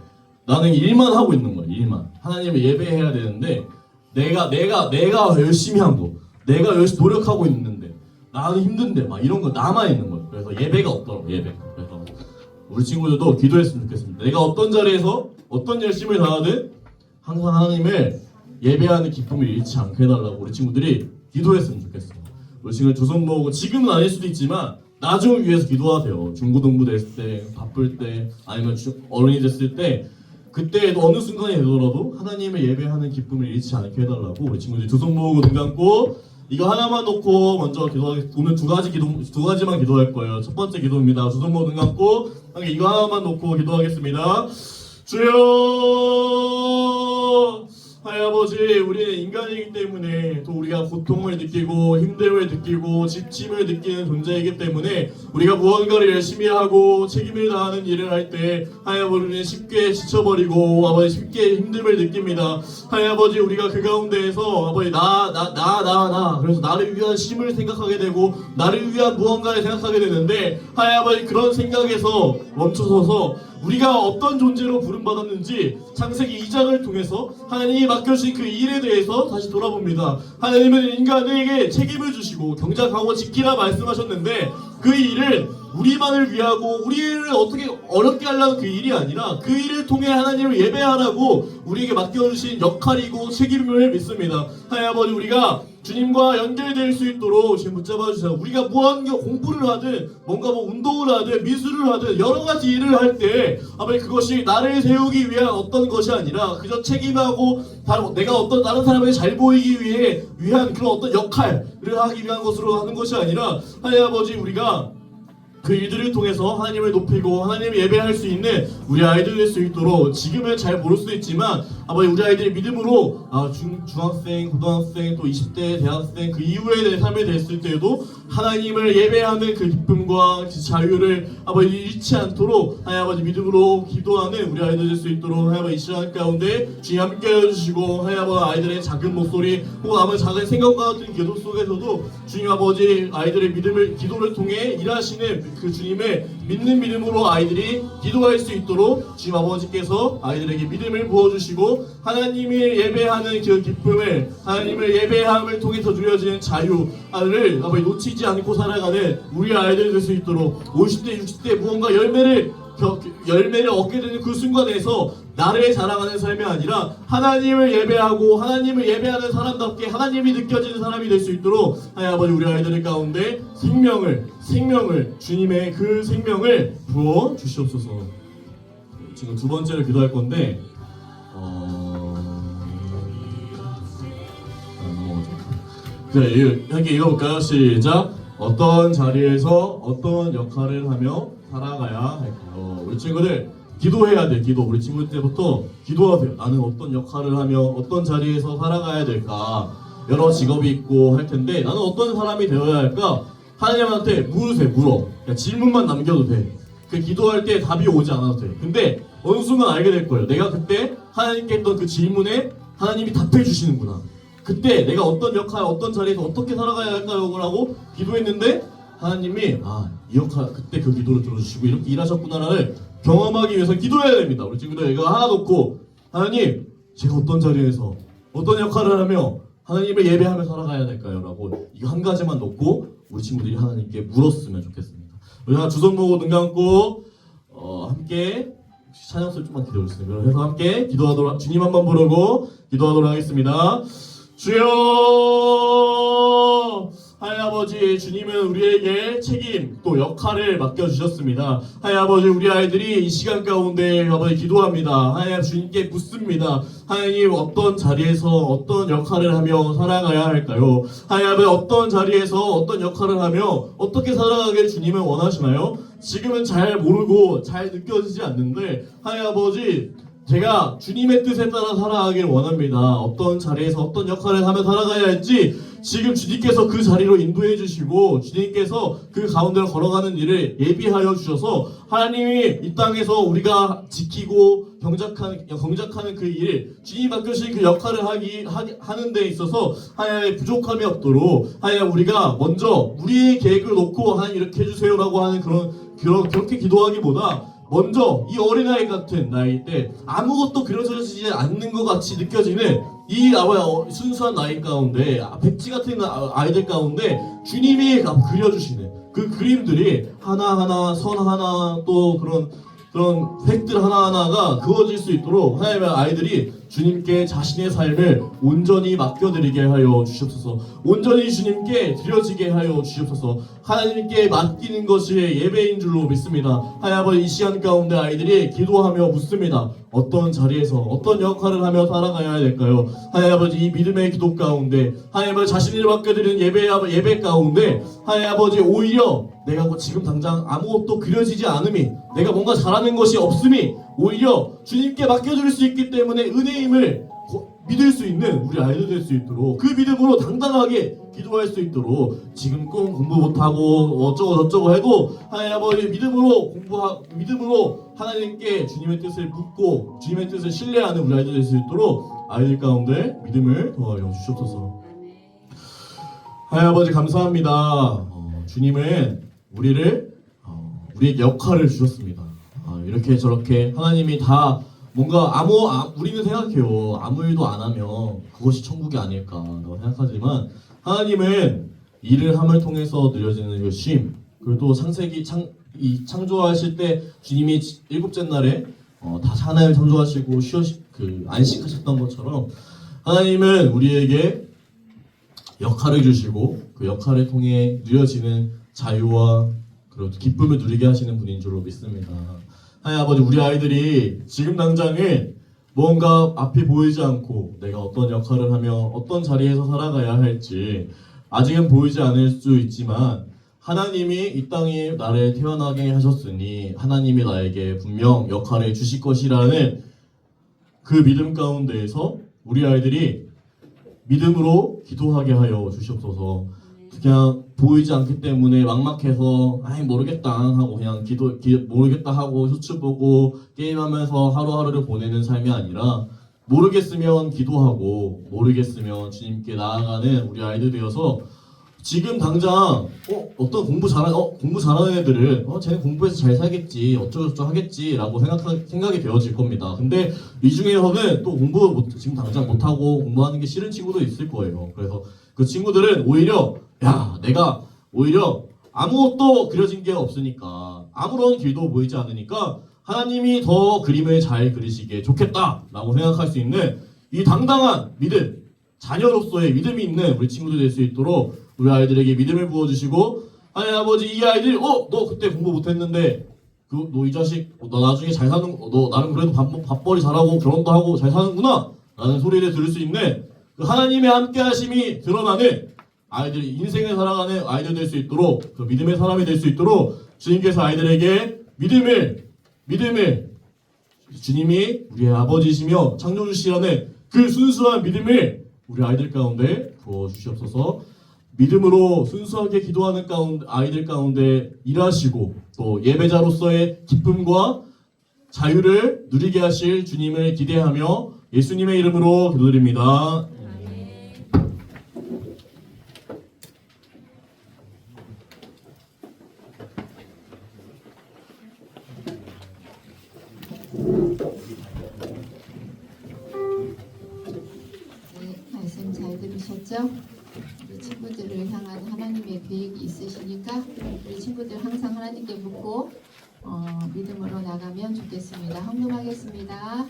나는 일만 하고 있는 거야. 일만. 하나님을 예배해야 되는데 내가 열심히 한 거, 내가 열심히 노력하고 있는데 나는 힘든데 막 이런 거 남아 있는 거야. 그래서 예배가 없더라고. 예배. 그래서 우리 친구들도 기도했으면 좋겠습니다. 내가 어떤 자리에서 어떤 열심을 다하든 항상 하나님을 예배하는 기쁨을 잃지 않게 해달라고 우리 친구들이 기도했으면 좋겠어요. 우리 친구들 두 손 모으고 지금은 아닐 수도 있지만 나중을 위해서 기도하세요. 중고등부 됐을 때, 바쁠 때, 아니면 어른이 됐을 때 그때에도 어느 순간이 되더라도 하나님을 예배하는 기쁨을 잃지 않게 해달라고 우리 친구들이 두 손 모으고 눈 감고 이거 하나만 놓고 먼저 기도하겠습니다. 오늘 두 가지만 기도할 거예요. 첫 번째 기도입니다. 두 손 모으고 눈 감고 이거 하나만 놓고 기도하겠습니다. 주여 하나님 아버지, 우리는 인간이기 때문에 또 우리가 고통을 느끼고 힘듦을 느끼고 지침을 느끼는 존재이기 때문에 우리가 무언가를 열심히 하고 책임을 다하는 일을 할 때 하나님 아버지 우리는 쉽게 지쳐버리고 아버지 쉽게 힘듦을 느낍니다. 하나님 아버지 우리가 그 가운데에서 아버지 나 그래서 나를 위한 힘을 생각하게 되고 나를 위한 무언가를 생각하게 되는데 하나님 아버지 그런 생각에서 멈춰서서 우리가 어떤 존재로 부름받았는지 창세기 2장을 통해서 하나님이 맡겨주신 그 일에 대해서 다시 돌아봅니다. 하나님은 인간에게 책임을 주시고 경작하고 지키라 말씀하셨는데 그 일은 우리만을 위하고 우리를 어떻게 어렵게 하려는 그 일이 아니라 그 일을 통해 하나님을 예배하라고 우리에게 맡겨주신 역할이고 책임을 믿습니다. 하나님 아버지 우리가 주님과 연결될 수 있도록 지금 붙잡아 주세요. 우리가 무언가 공부를 하든 뭔가 뭐 운동을 하든 미술을 하든 여러 가지 일을 할 때 아버지 그것이 나를 세우기 위한 어떤 것이 아니라 그저 책임하고 내가 어떤 다른 사람에게 잘 보이기 위한 그런 어떤 역할을 하기 위한 것으로 하는 것이 아니라 하나님 아버지 우리가 그 일들을 통해서 하나님을 높이고 하나님을 예배할 수 있는 우리 아이들 될 수 있도록 지금은 잘 모를 수도 있지만 아버지 우리 아이들이 믿음으로 중학생, 고등학생, 또 20대, 대학생 그 이후에 내 삶이 됐을 때에도 하나님을 예배하는 그 기쁨과 그 자유를 아버지 잃지 않도록 하나님 아버지 믿음으로 기도하는 우리 아이들 될 수 있도록 하나님 아버지 이 시간 가운데 주님 함께 해주시고 하나님 아버지 아이들의 작은 목소리 혹은 아버지 작은 생각과 같은 기도 속에서도 주님 아버지 아이들의 믿음을 기도를 통해 일하시는 그 주님을 믿는 믿음으로 아이들이 기도할 수 있도록 주님 아버지께서 아이들에게 믿음을 부어주시고 하나님을 예배하는 그 기쁨을 하나님을 예배함을 통해서 누려지는 자유를 아버지 놓치지 않고 살아가는 우리 아이들 될 수 있도록 50대 60대 무언가 열매를 얻게 되는 그 순간에서 나를 자랑하는 삶이 아니라 하나님을 예배하고 하나님을 예배하는 사람답게 하나님이 느껴지는 사람이 될 수 있도록 하나님 아버지 우리 아이들 가운데 생명을 주님의 그 생명을 부어 주시옵소서. 지금 두 번째로 기도할 건데 함께 읽어볼까요? 시작. 어떤 자리에서 어떤 역할을 하며 살아가야 할까요? 우리 친구들 기도해야 돼. 기도. 우리 친구들 때부터 기도하세요. 나는 어떤 역할을 하며 어떤 자리에서 살아가야 될까? 여러 직업이 있고 할 텐데 나는 어떤 사람이 되어야 할까? 하나님한테 물으세요. 물어. 그냥 질문만 남겨도 돼. 그 기도할 때 답이 오지 않아도 돼. 근데 어느 순간 알게 될 거예요. 내가 그때 하나님께 했던 그 질문에 하나님이 답해 주시는구나. 그때 내가 어떤 역할, 어떤 자리에서 어떻게 살아가야 할까요? 라고 기도했는데 하나님이 이 역할 그때 그 기도를 들어주시고 이렇게 일하셨구나를 경험하기 위해서 기도해야 됩니다. 우리 친구들 이거 하나 놓고 하나님 제가 어떤 자리에서 어떤 역할을 하며 하나님을 예배하며 살아가야 될까요? 라고 이거 한 가지만 놓고 우리 친구들이 하나님께 물었으면 좋겠습니다. 우리 하나 두 손 모으고 눈 감고 함께 찬양소리 좀만 기다려주세요. 그래서 함께 기도하도록 주님 한번 부르고 기도하도록 하겠습니다. 주여 하나님 아버지 주님은 우리에게 책임 또 역할을 맡겨주셨습니다. 하나님 아버지 우리 아이들이 이 시간 가운데 아버지 기도합니다. 하나님 주님께 묻습니다. 하나님 어떤 자리에서 어떤 역할을 하며 살아가야 할까요? 하나님 아버지 어떤 자리에서 어떤 역할을 하며 어떻게 살아가길 주님은 원하시나요? 지금은 잘 모르고 잘 느껴지지 않는데 하나님 아버지 제가 주님의 뜻에 따라 살아가길 원합니다. 어떤 자리에서 어떤 역할을 하며 살아가야 할지 지금 주님께서 그 자리로 인도해 주시고 주님께서 그 가운데로 걸어가는 일을 예비하여 주셔서 하나님이 이 땅에서 우리가 지키고 경작하는 그 일, 주님이 맡겨주신 그 역할을 하는 데 있어서 하나님의 부족함이 없도록 하나님 우리가 먼저 우리의 계획을 놓고 하나님 이렇게 해주세요라고 하는 그렇게 기도하기보다 먼저 이 어린아이 같은 나이 때 아무것도 그려지지 않는 것 같이 느껴지는 이 순수한 나이 가운데 백지 같은 아이들 가운데 주님이 그려주시는 그 그림들이 하나하나 선 하나 또 그런 획들 하나하나가 그어질 수 있도록 하나님의 아이들이 주님께 자신의 삶을 온전히 맡겨드리게 하여 주시옵소서. 온전히 주님께 드려지게 하여 주시옵소서. 하나님께 맡기는 것이 예배인 줄로 믿습니다. 하나님 아버지 이 시간 가운데 아이들이 기도하며 묻습니다. 어떤 자리에서 어떤 역할을 하며 살아가야 될까요? 하나님 아버지 이 믿음의 기도 가운데 하나님 아버지 자신을 맡겨드리는 예배 가운데 하나님 아버지 오히려 내가 지금 당장 아무것도 그려지지 않음이 내가 뭔가 잘하는 것이 없음이 오히려 주님께 맡겨드릴 수 있기 때문에 은혜임을 믿을 수 있는 우리 아이들 될 수 있도록 그 믿음으로 당당하게 기도할 수 있도록 지금 꼭 공부 못하고 어쩌고 저쩌고 해도 하나님 아버지 믿음으로 하나님께 주님의 뜻을 묻고 주님의 뜻을 신뢰하는 우리 아이들 될 수 있도록 아이들 가운데 믿음을 더하여 주시옵소서. 하나님 아버지 감사합니다. 주님은 우리에게 역할을 주셨습니다. 이렇게 저렇게 하나님이 다 뭔가 우리는 생각해요. 아무 일도 안 하면 그것이 천국이 아닐까라고 생각하지만 하나님은 일을 함을 통해서 누려지는 그 쉼 그리고 또 창조하실 때 주님이 일곱째 날에 다시 하나님을 창조하시고 안식하셨던 것처럼 하나님은 우리에게 역할을 주시고 그 역할을 통해 누려지는 자유와 그리고 기쁨을 누리게 하시는 분인 줄로 믿습니다. 하나님 아버지, 우리 아이들이 지금 당장은 뭔가 앞이 보이지 않고 내가 어떤 역할을 하며 어떤 자리에서 살아가야 할지 아직은 보이지 않을 수 있지만 하나님이 이 땅에 나를 태어나게 하셨으니 하나님이 나에게 분명 역할을 주실 것이라는 그 믿음 가운데에서 우리 아이들이 믿음으로 기도하게 하여 주시옵소서. 그냥 보이지 않기 때문에 막막해서 아이 모르겠다 하고 그냥 모르겠다 하고 쇼츠 보고 게임하면서 하루하루를 보내는 삶이 아니라 모르겠으면 기도하고 모르겠으면 주님께 나아가는 우리 아이들 되어서 지금 당장 어떤 공부 잘하는 애들은 쟤는 공부해서 잘 살겠지 어쩌고저쩌고 하겠지라고 생각이 되어질 겁니다. 근데 이 중에서는 또 지금 당장 못하고 공부하는 게 싫은 친구도 있을 거예요. 그래서 그 친구들은 오히려 내가 오히려 아무것도 그려진 게 없으니까 아무런 길도 보이지 않으니까 하나님이 더 그림을 잘 그리시기에 좋겠다라고 생각할 수 있는 이 당당한 믿음, 자녀로서의 믿음이 있는 우리 친구들 될 수 있도록 우리 아이들에게 믿음을 부어주시고, 하나님 아버지, 이 아이들이 너 그때 공부 못했는데 너 이 자식 너 나중에 잘 사는 너 나름 그래도 밥벌이 잘하고 결혼도 하고 잘 사는구나 라는 소리를 들을 수 있는 그 하나님의 함께하심이 드러나는 아이들이 인생을 살아가는 아이들 될 수 있도록 그 믿음의 사람이 될 수 있도록 주님께서 아이들에게 믿음을 주님이 우리의 아버지시며 창조주시라는 그 순수한 믿음을 우리 아이들 가운데 부어주시옵소서. 믿음으로 순수하게 기도하는 아이들 가운데 일하시고 또 예배자로서의 기쁨과 자유를 누리게 하실 주님을 기대하며 예수님의 이름으로 기도드립니다. 말씀 잘 들으셨죠? 우리 친구들을 향한 하나님의 계획이 있으시니까 우리 친구들 항상 하나님께 묻고 믿음으로 나가면 좋겠습니다. 헌금하겠습니다.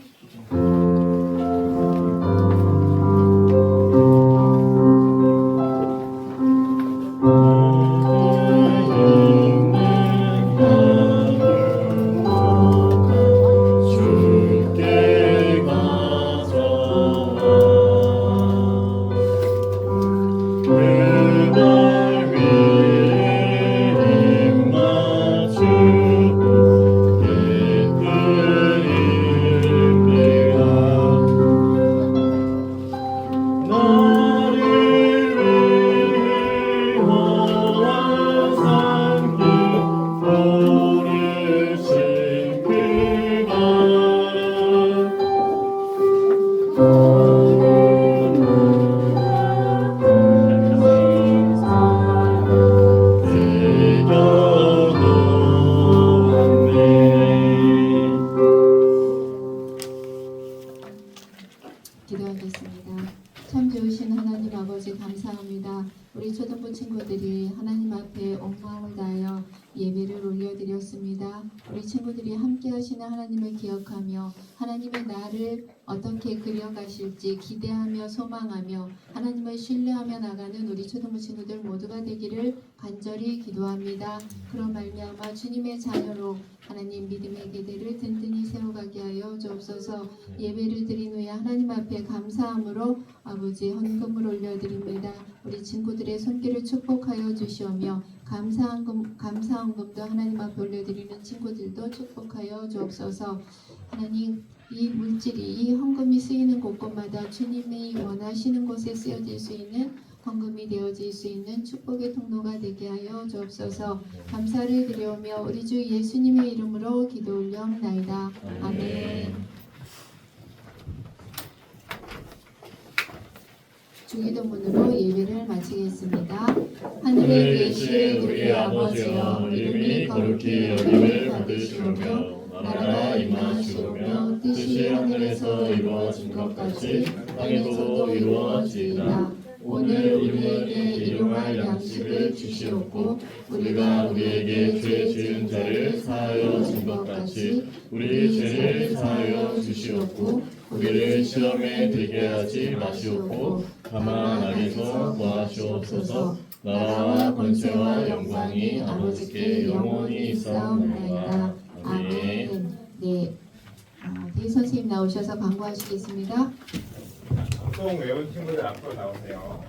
기도하겠습니다. 참 좋으신 하나님 아버지 감사합니다. 우리 초등부 친구들이 하나님 앞에 온 마음을 다하여 예배를 올려드렸습니다. 우리 친구들이 함께 하시는 하나님을 기억하며 하나님의 나를 어떻게 그려가실지 기대하며 소망하며 하나님을 신뢰하며 나가는 우리 초등부 친구들 모두가 되기를 간절히 기도합니다. 그런 말미암아 주님의 자녀로 하나님 믿음의 기대를 든든히 세워가게 하여 주옵소서. 예배를 드린 후에 하나님 앞에 감사함으로 아버지 헌금을 올려드립니다. 우리 친구들의 손길을 축복하여 주시오며 감사 헌금도 하나님 앞에 올려드리는 친구들도 축복하여 주옵소서. 하나님, 이 물질이 이 헌금이 쓰이는 곳곳마다 주님이 원하시는 곳에 쓰여질 수 있는 헌금이 되어질 수 있는 축복의 통로가 되게 하여 주옵소서. 감사를 드려오며 우리 주 예수님의 이름으로 기도 올려옵나이다. 아멘. 주기도문으로 예배를 마치겠습니다. 하늘에 계신 우리 아버지여, 이름이 거룩히 여김을 받으시오며 나라가 임하시오며 뜻이 하늘에서 이루어진 것 같이 땅에서도 이루어지이다. 오늘 우리에게 일용할 양식을 주시옵고 우리가 우리에게 죄 지은 자를 사하여 준 것 같이 우리 죄를 사하여 주시옵고 우리를 시험에 들게 하지 마시옵고 다만 안에서 구하시옵소서. 나라와 권세와 영광이 아버지께 영원히 있사옵나이다. 아멘. 네, 대희 선생님 나오셔서 광고하시겠습니다. 방송 외운 친구들 앞으로 나오세요.